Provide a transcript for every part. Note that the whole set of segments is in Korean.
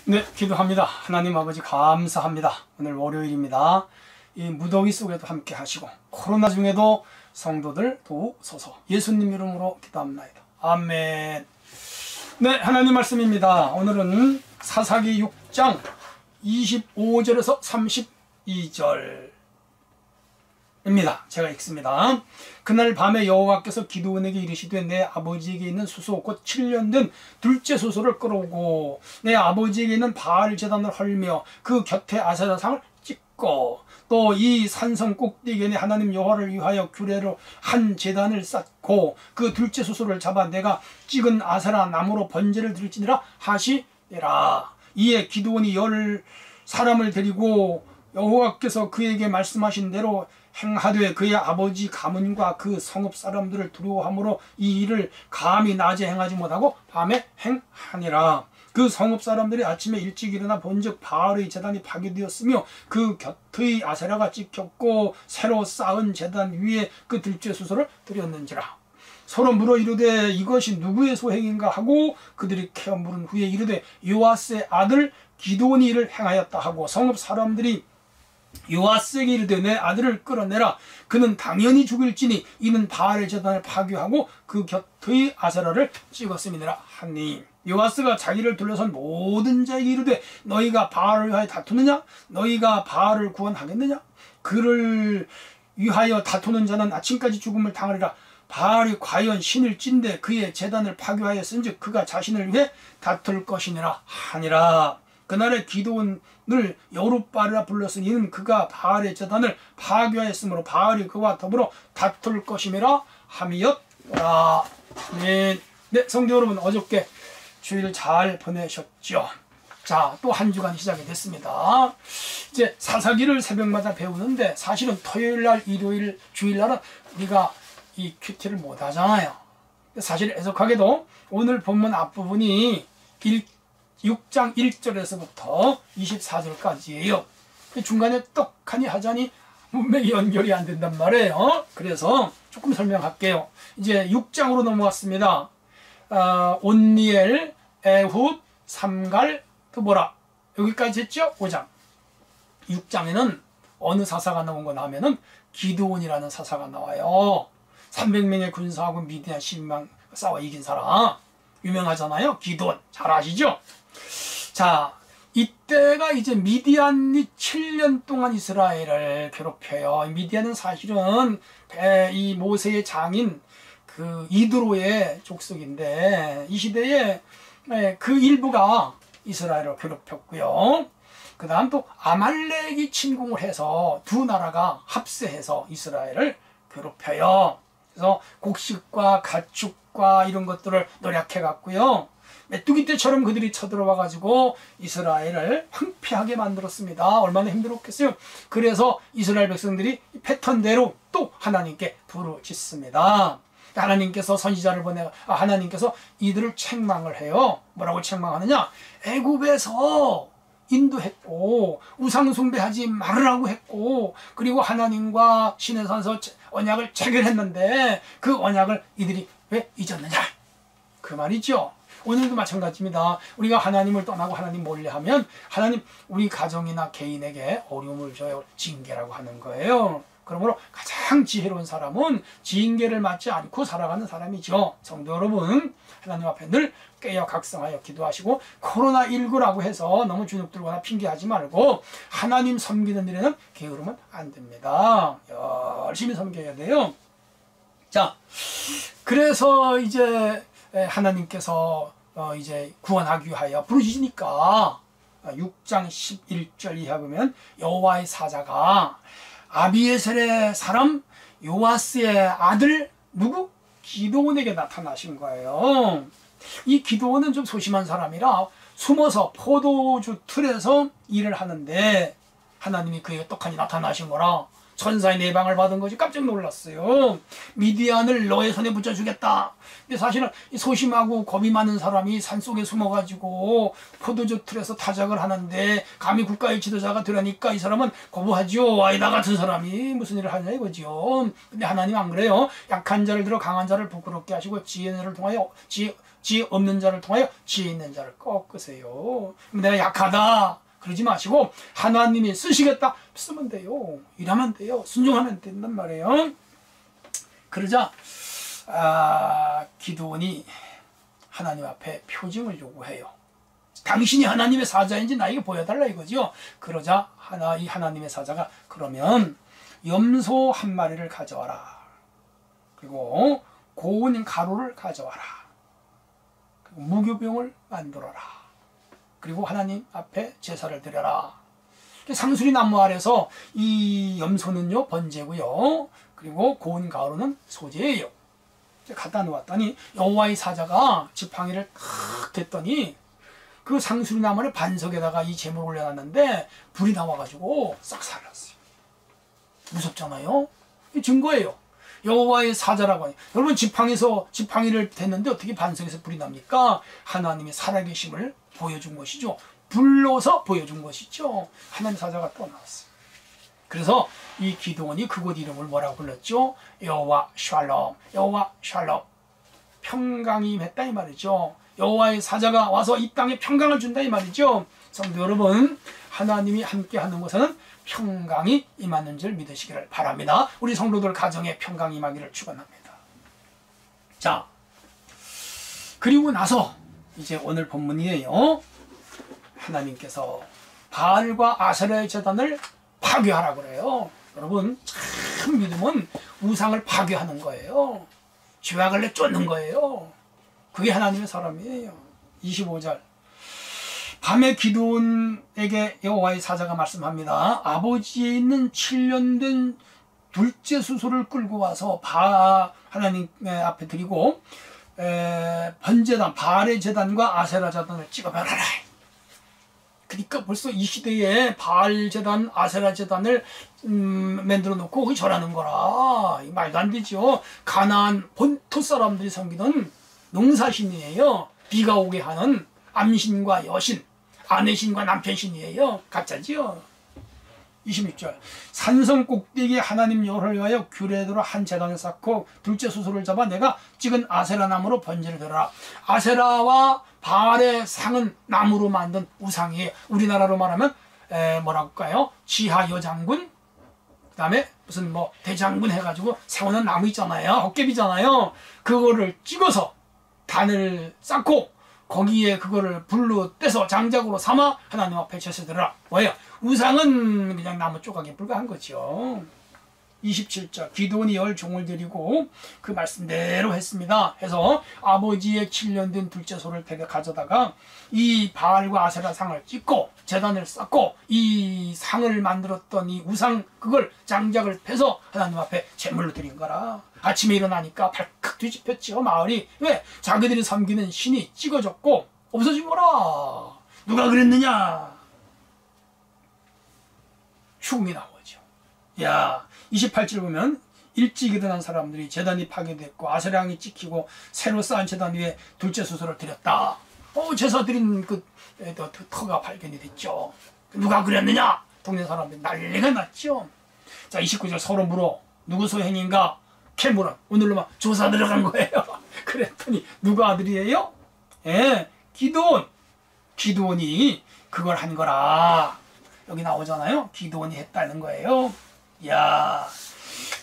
네, 기도합니다. 하나님 아버지 감사합니다. 오늘 월요일입니다. 이 무더위 속에도 함께 하시고 코로나 중에도 성도들 도우소서. 예수님 이름으로 기도합니다. 아멘. 네, 하나님 말씀입니다. 오늘은 사사기 6장 25절에서 32절입니다. 제가 읽습니다. 그날 밤에 여호와께서 기드온에게 이르시되 내 아버지에게 있는 수소 곧 7년 된 둘째 수소를 끌어오고 내 아버지에게 있는 바알 제단을 헐며 그 곁에 아세라상을 찍고 또 이 산성 꼭대기에 하나님 여호와를 위하여 규례로 한 제단을 쌓고 그 둘째 수소를 잡아 내가 찍은 아세라 나무로 번제를 드릴지니라 하시니라. 이에 기드온이 10사람을 데리고 여호와께서 그에게 말씀하신 대로 행하되 그의 아버지 가문과 그 성읍 사람들을 두려워함으로 이 일을 감히 낮에 행하지 못하고 밤에 행하니라. 그 성읍 사람들이 아침에 일찍 일어나 본즉 바알의 제단이 파괴되었으며 그 곁의 아세라가 찍혔고 새로 쌓은 제단 위에 그 둘째 수소를 드렸는지라. 서로 물어 이르되 이것이 누구의 소행인가 하고 그들이 캐어 물은 후에 이르되 요아스의 아들 기드온이 이를 행하였다 하고 성읍 사람들이 요아스에게 이르되 내 아들을 끌어내라. 그는 당연히 죽을지니 이는 바알의 제단을 파괴하고 그 곁의 아세라를 찍었음이니라 하니. 요아스가 자기를 둘러선 모든 자에게 이르되 너희가 바알을 위하여 다투느냐? 너희가 바알을 구원하겠느냐? 그를 위하여 다투는 자는 아침까지 죽음을 당하리라. 바알이 과연 신을 찐데 그의 제단을 파괴하였은즉 그가 자신을 위해 다툴 것이니라 하니라. 그날에 기드온을 여룻바알이라 불렀으니 이는 그가 바알의 제단을 파괴하였으므로 바알이 그와 더불어 다툴 것임이라 함이었더라. 네, 성도 여러분, 어저께 주일 잘 보내셨죠? 자, 또 한 주간이 시작이 됐습니다. 이제 사사기를 새벽마다 배우는데 사실은 토요일날, 일요일, 주일날은 우리가 이 큐티를 못 하잖아요. 사실 애석하게도 오늘 본문 앞부분이 6장 1절에서부터 24절까지예요. 중간에 떡하니 하자니 문맥이 연결이 안 된단 말이에요. 그래서 조금 설명할게요. 이제 6장으로 넘어왔습니다. 온니엘, 에훗, 삼갈, 드보라 여기까지 했죠? 5장. 6장에는 어느 사사가 나온 거 나오면은 기드온이라는 사사가 나와요. 300명의 군사하고 미디안 10명 싸워 이긴 사람 유명하잖아요. 기드온 잘 아시죠? 자, 이때가 이제 미디안이 7년 동안 이스라엘을 괴롭혀요. 미디안은 사실은 이 모세의 장인 그 이드로의 족속인데 이 시대에 그 일부가 이스라엘을 괴롭혔고요. 그 다음 또 아말렉이 침공을 해서 두 나라가 합세해서 이스라엘을 괴롭혀요. 그래서 곡식과 가축과 이런 것들을 노력해 갔고요. 메뚜기 떼처럼 그들이 쳐들어와 가지고 이스라엘을 황폐하게 만들었습니다. 얼마나 힘들었겠어요. 그래서 이스라엘 백성들이 패턴대로 또 하나님께 부르짖습니다. 하나님께서 선지자를 하나님께서 이들을 책망을 해요. 뭐라고 책망하느냐? 애굽에서 인도했고 우상 숭배하지 말으라고 했고 그리고 하나님과 신의 산에서 언약을 체결했는데 그 언약을 이들이 왜 잊었느냐? 그 말이죠. 오늘도 마찬가지입니다. 우리가 하나님을 떠나고 하나님 몰래하면 하나님 우리 가정이나 개인에게 어려움을 줘요. 징계라고 하는 거예요. 그러므로 가장 지혜로운 사람은 징계를 맞지 않고 살아가는 사람이죠. 성도 여러분, 하나님 앞에 늘 깨어 각성하여 기도하시고 코로나19라고 해서 너무 주눅 들거나 핑계하지 말고 하나님 섬기는 일에는 게으르면 안 됩니다. 열심히 섬겨야 돼요. 자, 그래서 이제 하나님께서 이제 구원하기 위하여 부르시니까 6장 11절 이하 보면 여호와의 사자가 아비에셀의 사람 요아스의 아들 누구? 기드온에게 나타나신 거예요. 이 기드온은 좀 소심한 사람이라 숨어서 포도주 틀에서 일을 하는데 하나님이 그에게 떡하니 나타나신 거라 천사의 내방을 받은 거지. 깜짝 놀랐어요. 미디안을 너의 손에 붙여주겠다. 근데 사실은 소심하고 겁이 많은 사람이 산속에 숨어가지고 포도주 틀에서 타작을 하는데 감히 국가의 지도자가 되려니까 이 사람은 거부하죠. 아이 나 같은 사람이 무슨 일을 하냐 이거죠. 근데 하나님 안 그래요. 약한 자를 들어 강한 자를 부끄럽게 하시고 지혜를 통하여 지혜 없는 자를 통하여 지혜 있는 자를 꺾으세요. 내가 약하다 그러지 마시고 하나님이 쓰시겠다 쓰면 돼요. 일하면 돼요. 순종하면 된단 말이에요. 그러자 기드온이 하나님 앞에 표징을 요구해요. 당신이 하나님의 사자인지 나에게 보여달라 이거죠. 그러자 이 하나님의 사자가 그러면 염소 한 마리를 가져와라. 그리고 고운 가루를 가져와라. 그리고 무교병을 만들어라. 그리고 하나님 앞에 제사를 드려라. 상수리 나무 아래서 이 염소는요 번제고요. 그리고 고운 가루는 소제예요. 갖다 놓았더니 여호와의 사자가 지팡이를 탁 댔더니 그 상수리 나무를 반석에다가 이 제물을 올려놨는데 불이 나와가지고 싹 사라졌어요. 무섭잖아요. 이 증거예요. 여호와의 사자라고 해요. 여러분 지팡이를 댔는데 어떻게 반석에서 불이 납니까? 하나님의 살아계심을 보여준 것이죠. 불러서 보여준 것이죠. 하나님 사자가 또 나왔어요. 그래서 이 기드온이 그곳 이름을 뭐라고 불렀죠? 여호와 샬롬, 여호와 샬롬, 평강이 임했다 이 말이죠. 여호와의 사자가 와서 이 땅에 평강을 준다 이 말이죠. 성도 여러분, 하나님이 함께하는 곳에는 평강이 임하는 줄 믿으시기를 바랍니다. 우리 성도들 가정에 평강이 임하기를 축원합니다. 자, 그리고 나서 이제 오늘 본문이에요. 하나님께서 바알과 아세라의 제단을 파괴하라 그래요. 여러분, 참 믿음은 우상을 파괴하는 거예요. 죄악을 내쫓는 거예요. 그게 하나님의 사람이에요. 25절. 밤에 기드온에게 여호와의 사자가 말씀합니다. 아버지에 있는 7년 된 둘째 수소를 끌고 와서 하나님 앞에 드리고 번제단, 바알의 제단과 아세라 제단을 찍어버려라. 그러니까 벌써 이 시대에 바알 제단, 아세라 제단을 만들어 놓고 거기 절하는 거라. 말도 안 되죠. 가나안 본토 사람들이 섬기던 농사신이에요. 비가 오게 하는 암신과 여신, 아내신과 남편신이에요. 가짜지요. 26절. 산성 꼭대기에 하나님 여호와를 위하여 규례대로 한 제단을 쌓고 둘째 수소를 잡아 내가 찍은 아세라 나무로 번제를 드려라. 아세라와 바알의 상은 나무로 만든 우상이에요. 우리나라로 말하면 뭐라고 할까요? 지하 여장군, 그 다음에 무슨 뭐 대장군 해가지고 세우는 나무 있잖아요. 헛개비잖아요. 그거를 찍어서 단을 쌓고 거기에 그거를 불로 떼서 장작으로 삼아 하나님 앞에 제사드려라. 뭐예요? 우상은 그냥 나무 조각에 불과한 거죠. 27절. 기드온이 10종을 드리고 그 말씀대로 했습니다. 해서 아버지의 7년 된 둘째 소를 댁에 가져다가 이 바알과 아세라 상을 찍고 제단을 쌓고 이 상을 만들었던 이 우상 그걸 장작을 패서 하나님 앞에 제물로 드린 거라. 아침에 일어나니까 발칵 뒤집혔죠. 마을이. 왜? 자기들이 섬기는 신이 찍어졌고 없어진 거라. 누가 그랬느냐? 죽음이 나오죠. 야, 28절 보면 일찍 일어난 사람들이 제단이 파괴됐고 아세라향이 찍히고 새로 쌓은 제단 위에 둘째 수소를 드렸다. 제사 드린 그 터가 발견이 됐죠. 누가 그랬느냐? 동네 사람들이 난리가 났죠. 자, 29절 서로 물어. 누구 소행인가? 캐물은 오늘로 막 조사 들어간 거예요. 그랬더니 누가 아들이에요? 기드온이 그걸 한 거라. 여기 나오잖아요. 기드온이 했다는 거예요. 야,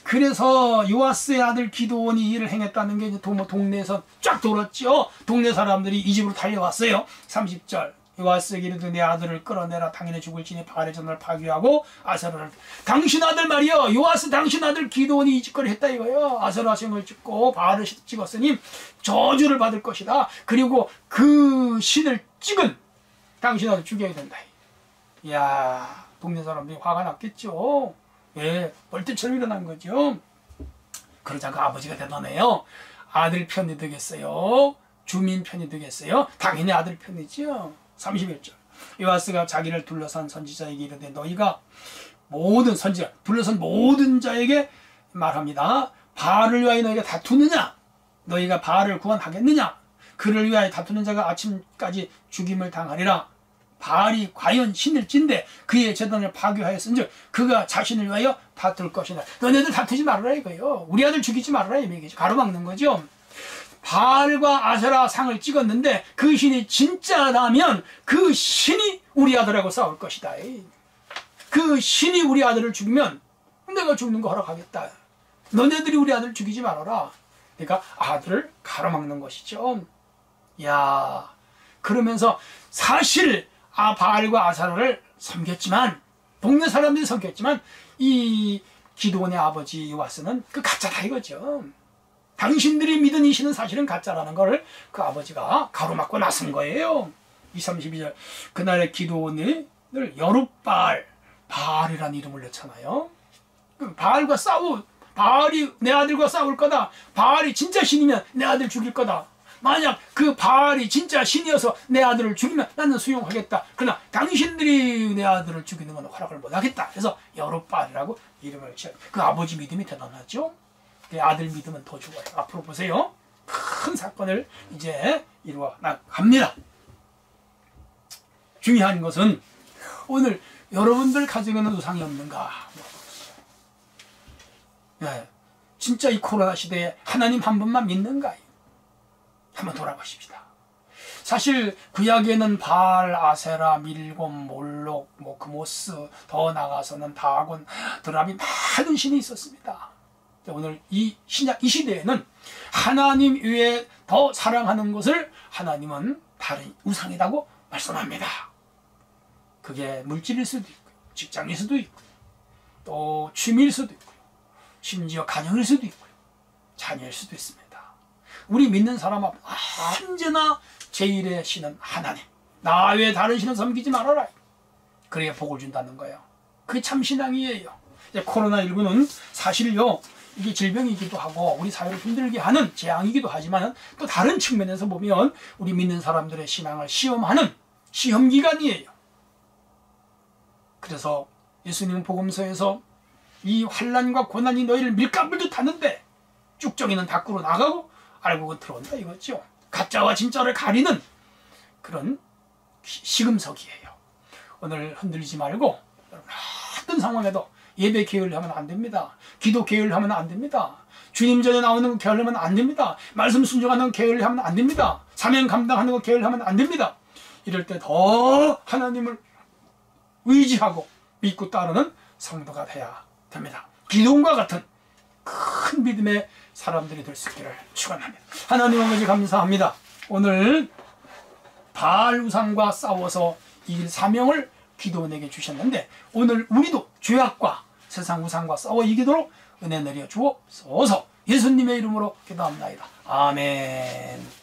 그래서 요아스의 아들 기드온이 일을 행했다는 게 이제 동네에서 쫙 돌았죠. 동네 사람들이 이 집으로 달려왔어요. 30절. 요아스에게 이르되 내 아들을 끌어내라. 당연히 죽을지니 바알의 전을 파괴하고 아세라를. 당신 아들 말이요. 요아스 당신 아들 기드온이 이 짓거리 했다 이거예요. 아세라 신을 찍고 바알을 찍었으니 저주를 받을 것이다. 그리고 그 신을 찍은 당신 아들 죽여야 된다. 이야, 동네 사람들이 화가 났겠죠. 벌떼처럼 일어난 거죠. 그러자가 아버지가 대단해요. 아들 편이 되겠어요? 주민 편이 되겠어요? 당연히 아들 편이죠. 31절. 요아스가 자기를 둘러싼 선지자에게 이르되 너희가 모든 선지자 둘러싼 모든 자에게 말합니다. 바알을 위하여 너희가 다투느냐? 너희가 바알을 구원하겠느냐? 그를 위하여 다투는 자가 아침까지 죽임을 당하리라. 바알이 과연 신일진데 그의 제단을 파괴하였은즉 그가 자신을 위하여 다툴 것이다. 너네들 다투지 말아라 이거예요. 우리 아들 죽이지 말아라 이 얘기죠. 가로막는 거죠. 바알과 아세라 상을 찍었는데 그 신이 진짜라면 그 신이 우리 아들하고 싸울 것이다. 그 신이 우리 아들을 죽이면 내가 죽는 거 허락하겠다. 너네들이 우리 아들을 죽이지 말아라. 그러니까 아들을 가로막는 것이죠. 야, 그러면서 사실 바알과 아세라를 섬겼지만, 동네 사람들이 섬겼지만 이 기드온의 아버지 요아스는 그 가짜다 이거죠. 당신들이 믿은 이 신은 사실은 가짜라는 걸 그 아버지가 가로막고 나선 거예요. 32절 그날의 기드온을 여룻바알, 바알이라는 이름을 넣잖아요. 바알과 바알이 내 아들과 싸울 거다. 바알이 진짜 신이면 내 아들 죽일 거다. 만약 그 바알이 진짜 신이어서 내 아들을 죽이면 나는 수용하겠다. 그러나 당신들이 내 아들을 죽이는 건 허락을 못하겠다. 그래서 여룻바알이라고 이름을 지어요. 그 아버지 믿음이 대단하죠. 그 아들 믿음은 더 좋아요. 앞으로 보세요. 큰 사건을 이제 이루어 나갑니다. 중요한 것은 오늘 여러분들 가정에는 우상이 없는가? 네, 진짜 이 코로나 시대에 하나님 한 분만 믿는가? 한번 돌아보십시다. 사실 구약에는 바알, 아세라, 밀곰, 몰록, 그모스, 더 나가서는 다곤, 드랍이 많은 신이 있었습니다. 오늘 이 신약 이 시대에는 하나님 외에 더 사랑하는 것을 하나님은 다른 우상이라고 말씀합니다. 그게 물질일 수도 있고요, 직장일 수도 있고요, 또 취미일 수도 있고요, 심지어 가정일 수도 있고요, 자녀일 수도 있습니다. 우리 믿는 사람은 언제나 제1의 신은 하나님, 나 외에 다른 신은 섬기지 말아라. 그래야 복을 준다는 거예요. 그게 참 신앙이에요. 코로나19는 사실요, 이게 질병이기도 하고 우리 사회를 힘들게 하는 재앙이기도 하지만 또 다른 측면에서 보면 우리 믿는 사람들의 신앙을 시험하는 시험기간이에요. 그래서 예수님은 복음서에서 이 환난과 고난이 너희를 밀가불듯 하는데 쭉정이는 밖으로 나가고 알곡은 들어온다 이거죠. 가짜와 진짜를 가리는 그런 시금석이에요. 오늘 흔들리지 말고 여러분 어떤 상황에도 예배 게을리하면 안 됩니다. 기도 게을리하면 안 됩니다. 주님 전에 나오는 거 게을리하면 안 됩니다. 말씀 순종하는 거 게을리하면 안 됩니다. 사명 감당하는 거 게을리하면 안 됩니다. 이럴 때 더 하나님을 의지하고 믿고 따르는 성도가 돼야 됩니다. 기도원과 같은 큰 믿음의 사람들이 될 수 있기를 축원합니다. 하나님 아버지 감사합니다. 오늘 바알 우상과 싸워서 이길 사명을 기도원에게 주셨는데 오늘 우리도 죄악과 세상 우상과 싸워 이기도록 은혜 내려 주옵소서. 예수님의 이름으로 기도합니다. 아멘.